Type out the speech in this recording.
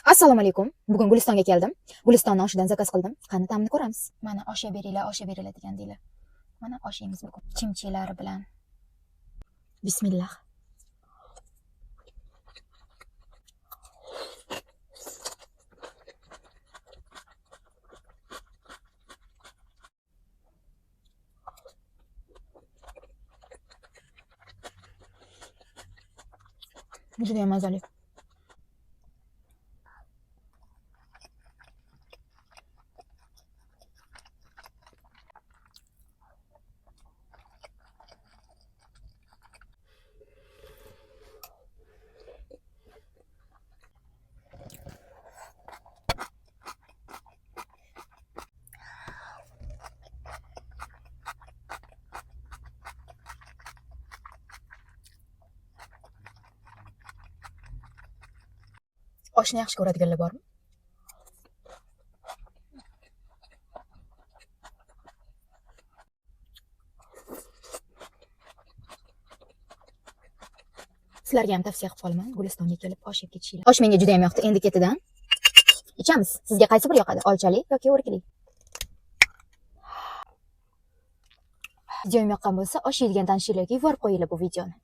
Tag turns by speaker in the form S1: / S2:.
S1: Assalomu alaykum. Bugun Gulistonga keldim. Gulistonning oshidan zakaz qildim. Qani ta'mini ko'ramiz. Mana osha beringlar degan deylar. Mana oshingiz bugun chimchilari bilan. Bismillah. Juda ham mazali. Oshni yaxshi ko'radiganlar bormi? Sizlarga ham tavsiya qilib qolaman, Gulistonga kelib osh yeb ketishinglar. Osh menga juda ham yoqdi. Endi ketidan ichamiz. Sizga qaysi bir yoqadi? Olchali yoki o'rikli? Videom yoqqan bo'lsa, osh yeydigan tanishlarga yuborib qo'yinglar bu videoni.